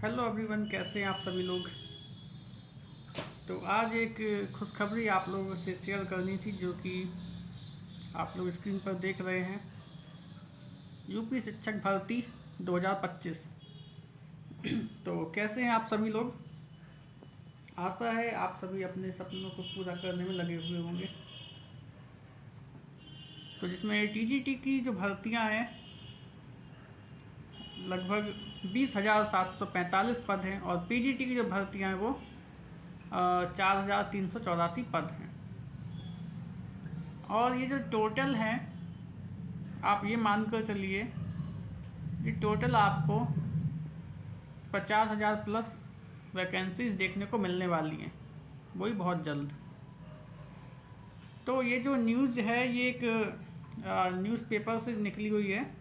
Hello everyone, कैसे हैं आप सभी लोग। तो आज एक खुशखबरी आप लोगों से शेयर करनी थी, जो कि आप लोग स्क्रीन पर देख रहे हैं। यूपी शिक्षक भर्ती 2025। तो कैसे हैं आप सभी लोग। आशा है आप सभी अपने सपनों को पूरा करने में लगे हुए होंगे। तो जिसमें टीजीटी की जो भर्तियां हैं, लगभग 20,745 पद हैं, और पीजीटी की जो भर्तियां हैं वो 4,384 पद हैं। और ये जो टोटल है, आप ये मानकर चलिए कि टोटल आपको 50,000 प्लस वैकेंसीज देखने को मिलने वाली हैं, वही बहुत जल्द। तो ये जो न्यूज़ है, ये एक न्यूज़पेपर से निकली हुई है,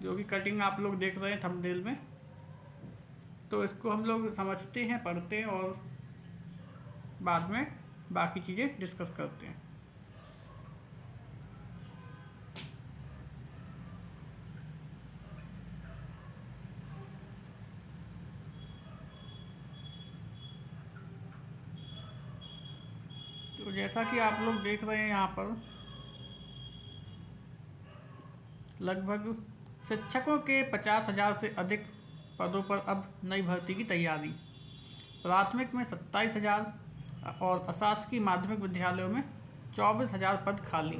जो कि कटिंग आप लोग देख रहे हैं थंबनेल में। तो इसको हम लोग समझते हैं, पढ़ते हैं, और बाद में बाकी चीज़ें डिस्कस करते हैं। तो जैसा कि आप लोग देख रहे हैं, यहाँ पर लगभग शिक्षकों के 50,000 से अधिक पदों पर अब नई भर्ती की तैयारी। प्राथमिक में 27,000 और अशासकीय माध्यमिक विद्यालयों में 24,000 पद खाली।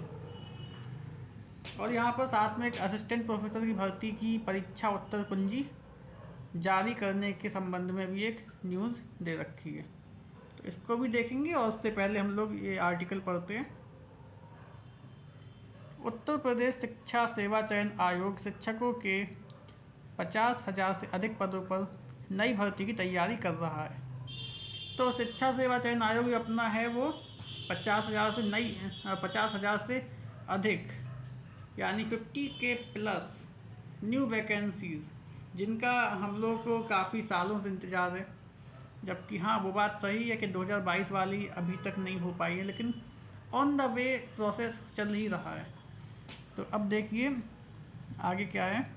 और यहाँ पर साथ में एक असिस्टेंट प्रोफेसर की भर्ती की परीक्षा उत्तर कुंजी जारी करने के संबंध में भी एक न्यूज़ दे रखी है। तो इसको भी देखेंगे, और उससे पहले हम लोग ये आर्टिकल पढ़ते हैं। उत्तर प्रदेश शिक्षा सेवा चयन आयोग शिक्षकों के 50,000 से अधिक पदों पर नई भर्ती की तैयारी कर रहा है। तो शिक्षा सेवा चयन आयोग अपना है वो 50,000 से अधिक, यानी 50K प्लस न्यू वैकेंसीज, जिनका हम लोग को काफ़ी सालों से इंतज़ार है। जबकि हाँ, वो बात सही है कि 2022 वाली अभी तक नहीं हो पाई है, लेकिन ऑन द वे प्रोसेस चल ही रहा है। तो अब देखिए आगे क्या है।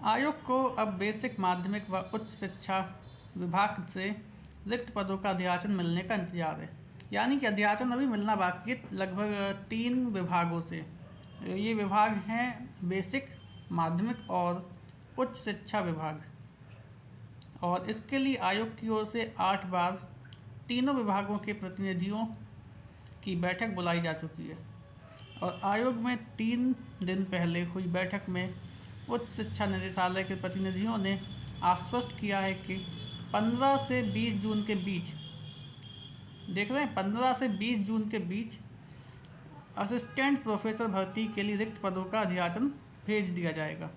आयोग को अब बेसिक माध्यमिक व उच्च शिक्षा विभाग से रिक्त पदों का अध्याचन मिलने का इंतजार है। यानी कि अध्याचन अभी मिलना बाकी है, लगभग 3 विभागों से। ये विभाग हैं बेसिक, माध्यमिक और उच्च शिक्षा विभाग। और इसके लिए आयोग की ओर से 8 बार तीनों विभागों के प्रतिनिधियों की बैठक बुलाई जा चुकी है। और आयोग में 3 दिन पहले हुई बैठक में उच्च शिक्षा निदेशालय के प्रतिनिधियों ने आश्वस्त किया है कि 15 से 20 जून के बीच, देख रहे हैं, 15 से 20 जून के बीच असिस्टेंट प्रोफेसर भर्ती के लिए रिक्त पदों का अध्याचन भेज दिया जाएगा।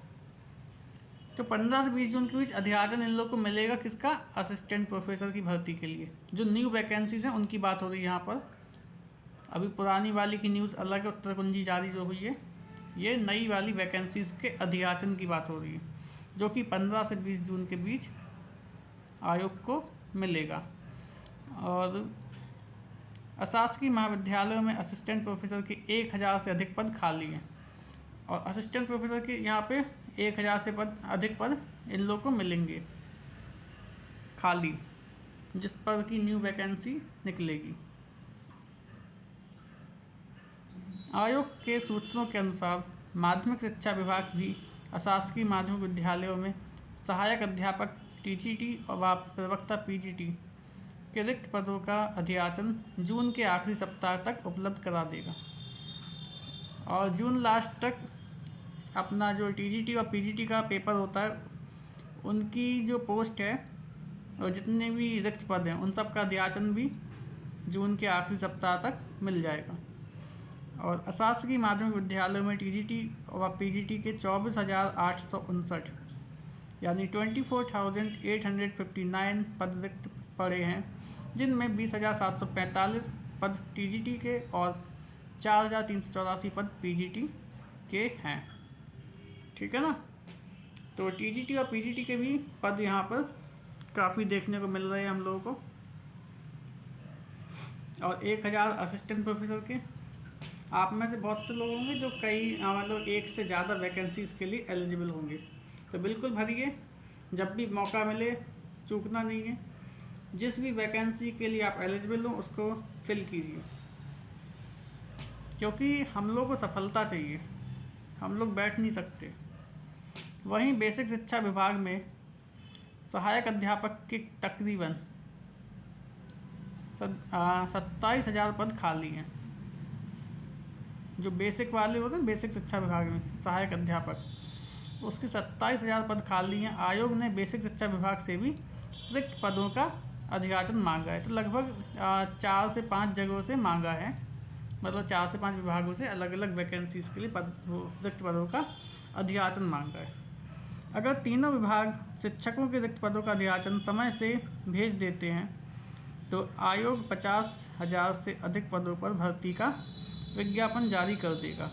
तो 15 से 20 जून के बीच अध्याचन इन लोग को मिलेगा, किसका? असिस्टेंट प्रोफेसर की भर्ती के लिए। जो न्यू वैकेंसीज हैं उनकी बात हो रही है यहाँ पर। अभी पुरानी वाली की न्यूज़ अलग है, उत्तर कुंजी जारी जो हुई है। ये नई वाली वैकेंसीज के अध्याचन की बात हो रही है, जो कि 15 से 20 जून के बीच आयोग को मिलेगा। और अशासकीय महाविद्यालयों में असिस्टेंट प्रोफेसर के 1,000 से अधिक पद खाली हैं। और असिस्टेंट प्रोफेसर के यहाँ पे 1,000 से अधिक पद इन लोग को मिलेंगे खाली, जिस पर की न्यू वैकेंसी निकलेगी। आयोग के सूत्रों के अनुसार माध्यमिक शिक्षा विभाग भी अशासकीय माध्यमिक विद्यालयों में सहायक अध्यापक टीजीटी व प्रवक्ता पीजीटी के रिक्त पदों का अध्याचन जून के आखिरी सप्ताह तक उपलब्ध करा देगा। और जून लास्ट तक अपना जो टीजीटी और पीजीटी का पेपर होता है, उनकी जो पोस्ट है और जितने भी रिक्त पद हैं उन सब का अध्याचन भी जून के आखिरी सप्ताह तक मिल जाएगा। और अशासकीय माध्यमिक विद्यालयों में टीजीटी व पीजीटी के 24,859 यानी 24,859 पद रिक्त पड़े हैं, जिनमें 20,745 पद टीजीटी के और 4,384 पद पीजीटी के हैं। ठीक है ना। तो टीजीटी और पीजीटी के भी पद यहाँ पर काफ़ी देखने को मिल रहे हैं हम लोगों को। और 1,000 असिस्टेंट प्रोफेसर के आप में से बहुत से लोग होंगे जो कई मतलब एक से ज़्यादा वैकेंसीज के लिए एलिजिबल होंगे, तो बिल्कुल भरिए, जब भी मौका मिले, चूकना नहीं है। जिस भी वैकेंसी के लिए आप एलिजिबल हो उसको फिल कीजिए, क्योंकि हम लोग को सफलता चाहिए, हम लोग बैठ नहीं सकते। वहीं बेसिक शिक्षा विभाग में सहायक अध्यापक के तकरीबन 27,000 पद खाली हैं। जो बेसिक वाले होते हैं बेसिक शिक्षा विभाग में सहायक अध्यापक, उसके 27,000 पद खाली हैं। आयोग ने बेसिक शिक्षा विभाग से भी रिक्त पदों का अधियाचन मांगा है। तो लगभग 4 से 5 जगहों से मांगा है, मतलब 4 से 5 विभागों से अलग अलग वैकेंसीज के लिए रिक्त पदों का अधियाचन मांगा है। अगर तीनों विभाग शिक्षकों के रिक्त पदों का अधियाचन समय से भेज देते हैं तो आयोग 50,000 से अधिक पदों पर भर्ती का विज्ञापन जारी कर देगा।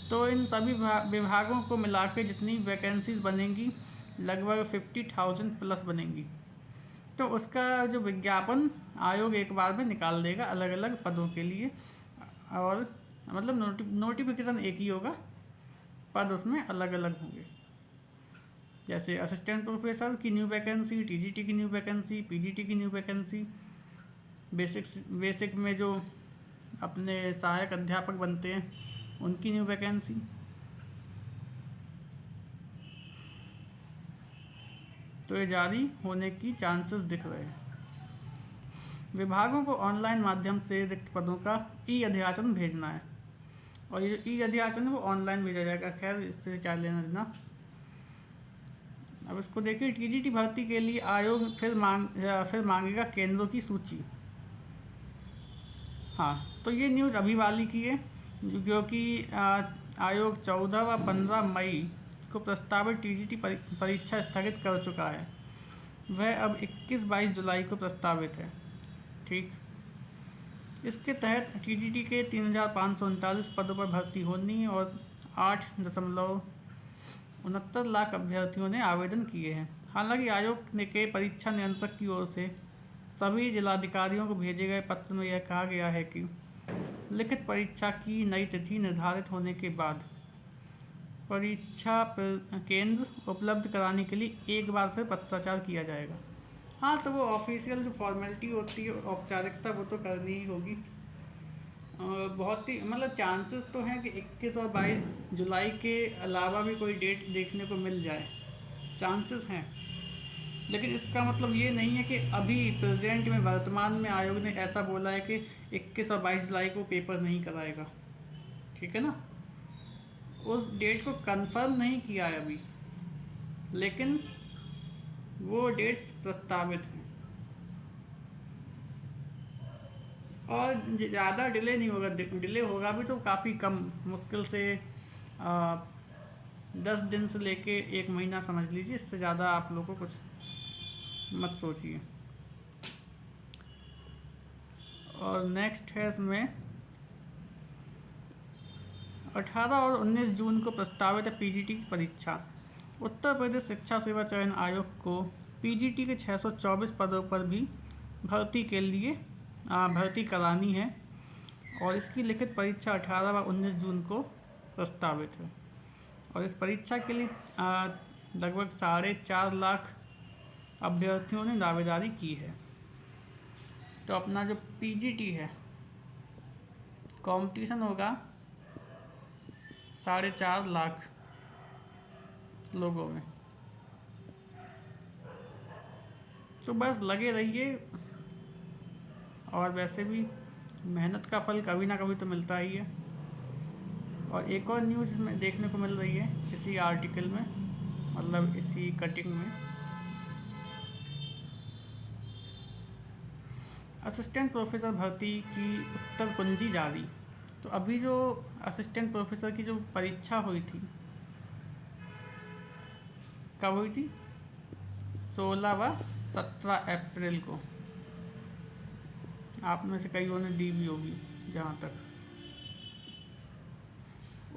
तो इन सभी विभागों को मिला के जितनी वैकेंसीज बनेंगी लगभग 50,000 प्लस बनेंगी। तो उसका जो विज्ञापन आयोग एक बार में निकाल देगा अलग अलग पदों के लिए, और मतलब नोटिफिकेशन एक ही होगा, पद उसमें अलग अलग होंगे। जैसे असिस्टेंट प्रोफेसर की न्यू वैकेंसी, टीजीटी की न्यू वैकेंसी, पीजीटी की न्यू वैकेंसी, बेसिक में जो अपने सहायक अध्यापक बनते हैं उनकी न्यू वैकेंसी। तो ये जारी होने की चांसेस दिख रहे हैं। विभागों को ऑनलाइन माध्यम से रिक्त पदों का ई अधियाचन भेजना है, और ये जो ई अधियाचन है वो ऑनलाइन भेजा जाएगा। खैर इससे क्या लेना देना। अब इसको देखिए, टीजीटी भर्ती के लिए आयोग फिर मांगेगा केंद्रों की सूची। हाँ, तो ये न्यूज़ अभी वाली की है, क्योंकि आयोग 14 व 15 मई को प्रस्तावित टीजीटी परीक्षा स्थगित कर चुका है। वह अब 21-22 जुलाई को प्रस्तावित है। ठीक, इसके तहत टीजीटी के 3,539 पदों पर भर्ती होनी है और 8.69 लाख अभ्यर्थियों ने आवेदन किए हैं। हालांकि आयोग ने के परीक्षा नियंत्रक की ओर से सभी जिलाधिकारियों को भेजे गए पत्र में यह कहा गया है कि लिखित परीक्षा की नई तिथि निर्धारित होने के बाद परीक्षा केंद्र उपलब्ध कराने के लिए एक बार फिर पत्राचार किया जाएगा। हाँ, तो वो ऑफिशियल जो फॉर्मेलिटी होती है, औपचारिकता, वो तो करनी ही होगी। बहुत ही मतलब चांसेस तो हैं कि 21 और 22 जुलाई के अलावा भी कोई डेट देखने को मिल जाए, चांसेस हैं। लेकिन इसका मतलब ये नहीं है कि अभी प्रेजेंट में वर्तमान में आयोग ने ऐसा बोला है कि 21 और 22 जुलाई को पेपर नहीं कराएगा। ठीक है ना, उस डेट को कंफर्म नहीं किया है अभी, लेकिन वो डेट्स प्रस्तावित हैं। और ज़्यादा डिले नहीं होगा, डिले होगा भी तो काफ़ी कम, मुश्किल से 10 दिन से लेके 1 महीना समझ लीजिए। इससे ज़्यादा आप लोगों को कुछ मत सोचिए। और नेक्स्ट है इसमें 18 और 19 जून को प्रस्तावित है पीजीटी की परीक्षा। उत्तर प्रदेश शिक्षा सेवा चयन आयोग को पीजीटी के 624 पदों पर भी भर्ती के लिए भर्ती करानी है, और इसकी लिखित परीक्षा 18 व 19 जून को प्रस्तावित है। और इस परीक्षा के लिए लगभग 4.5 लाख अभ्यर्थियों ने दावेदारी की है। तो अपना जो पीजीटी है, कंपटीशन होगा 4.5 लाख लोगों में। तो बस लगे रहिए, और वैसे भी मेहनत का फल कभी ना कभी तो मिलता ही है। और एक और न्यूज़ में देखने को मिल रही है इसी आर्टिकल में, मतलब इसी कटिंग में, असिस्टेंट प्रोफेसर भर्ती की उत्तर कुंजी जारी। तो अभी जो असिस्टेंट प्रोफेसर की जो परीक्षा हुई थी, कब हुई थी? 16 व 17 अप्रैल को। आप में से कईयों ने दी भी होगी जहाँ तक।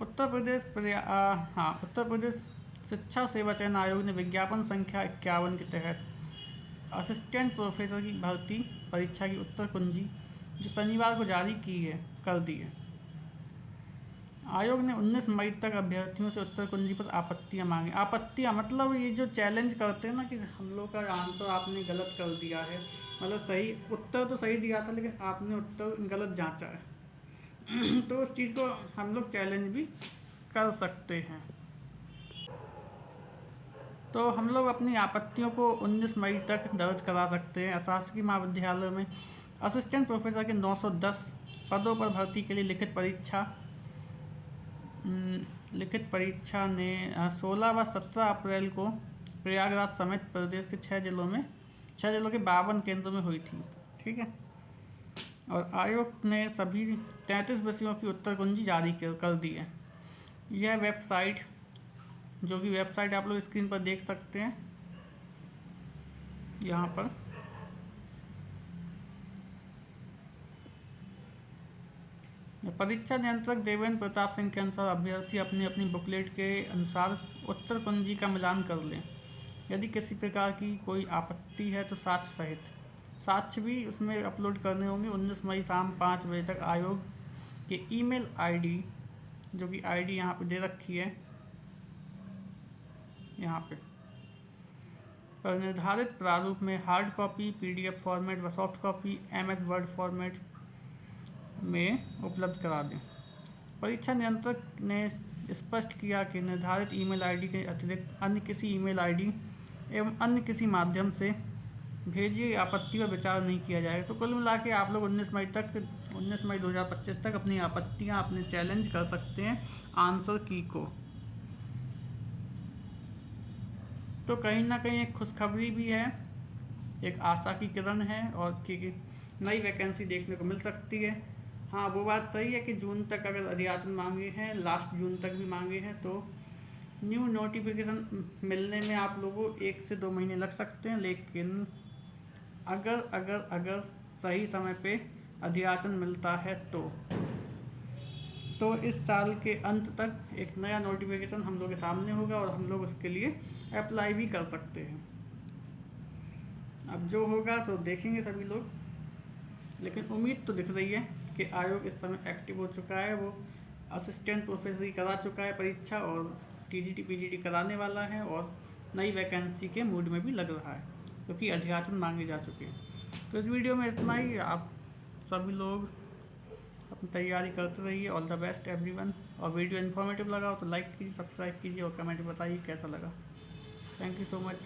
उत्तर प्रदेश शिक्षा सेवा चयन आयोग ने विज्ञापन संख्या 51 के तहत असिस्टेंट प्रोफेसर की भर्ती परीक्षा की उत्तर कुंजी जो शनिवार को जारी की है, कर दी है। आयोग ने 19 मई तक अभ्यर्थियों से उत्तर कुंजी पर आपत्तियां मांगी। आपत्तियां मतलब ये जो चैलेंज करते हैं ना कि हम लोग का आंसर आपने गलत कर दिया है, मतलब सही उत्तर तो सही दिया था लेकिन आपने उत्तर गलत जांचा है तो उस चीज़ को हम लोग चैलेंज भी कर सकते हैं। तो हम लोग अपनी आपत्तियों को 19 मई तक दर्ज करा सकते हैं। अशासकीय महाविद्यालयों में असिस्टेंट प्रोफेसर के 910 पदों पर भर्ती के लिए लिखित परीक्षा ने 16 व 17 अप्रैल को प्रयागराज समेत प्रदेश के 6 जिलों के 52 केंद्रों में हुई थी। ठीक है, और आयोग ने सभी 33 विषयों की उत्तर कुंजी जारी कर दी है। यह वेबसाइट, जो कि वेबसाइट आप लोग स्क्रीन पर देख सकते हैं यहाँ पर, परीक्षा नियंत्रक देवेंद्र प्रताप सिंह के अनुसार अभ्यर्थी अपनी अपनी बुकलेट के अनुसार उत्तर कुंजी का मिलान कर लें। यदि किसी प्रकार की कोई आपत्ति है तो साक्ष्य भी उसमें अपलोड करने होंगे। 19 मई शाम 5 बजे तक आयोग के ईमेल आईडी, जो कि आईडी यहाँ पे दे रखी है, यहाँ पर निर्धारित प्रारूप में हार्ड कॉपी, PDF फॉर्मेट व soft copy MS word format में उपलब्ध करा दें। परीक्षा नियंत्रक ने स्पष्ट किया कि निर्धारित ईमेल आईडी के अतिरिक्त अन्य किसी ईमेल आईडी एवं अन्य किसी माध्यम से भेजी आपत्ति पर विचार नहीं किया जाएगा। तो कुल मिला के आप लोग 19 मई 2025 तक अपनी आपत्तियां, अपने चैलेंज कर सकते हैं आंसर की को। तो कहीं ना कहीं एक खुशखबरी भी है, एक आशा की किरण है, और कि नई वैकेंसी देखने को मिल सकती है। हाँ, वो बात सही है कि जून तक अगर अधियाचन मांगे हैं, लास्ट जून तक भी मांगे हैं, तो न्यू नोटिफिकेशन मिलने में आप लोगों को 1 से 2 महीने लग सकते हैं। लेकिन अगर सही समय पे अधियाचन मिलता है तो इस साल के अंत तक एक नया नोटिफिकेशन हम लोग के सामने होगा और हम लोग उसके लिए अप्लाई भी कर सकते हैं। अब जो होगा सो देखेंगे सभी लोग, लेकिन उम्मीद तो दिख रही है कि आयोग इस समय एक्टिव हो चुका है। वो असिस्टेंट प्रोफेसर करा चुका है परीक्षा, और TGT PGT कराने वाला है, और नई वैकेंसी के मूड में भी लग रहा है क्योंकि अधियाचन मांगे जा चुके हैं। तो इस वीडियो में इतना ही। आप सभी लोग अपनी तैयारी करते रहिए। All the best everyone. और वीडियो इन्फॉर्मेटिव लगा हो तो लाइक कीजिए, सब्सक्राइब कीजिए और कमेंट बताइए कैसा लगा। Thank you so much.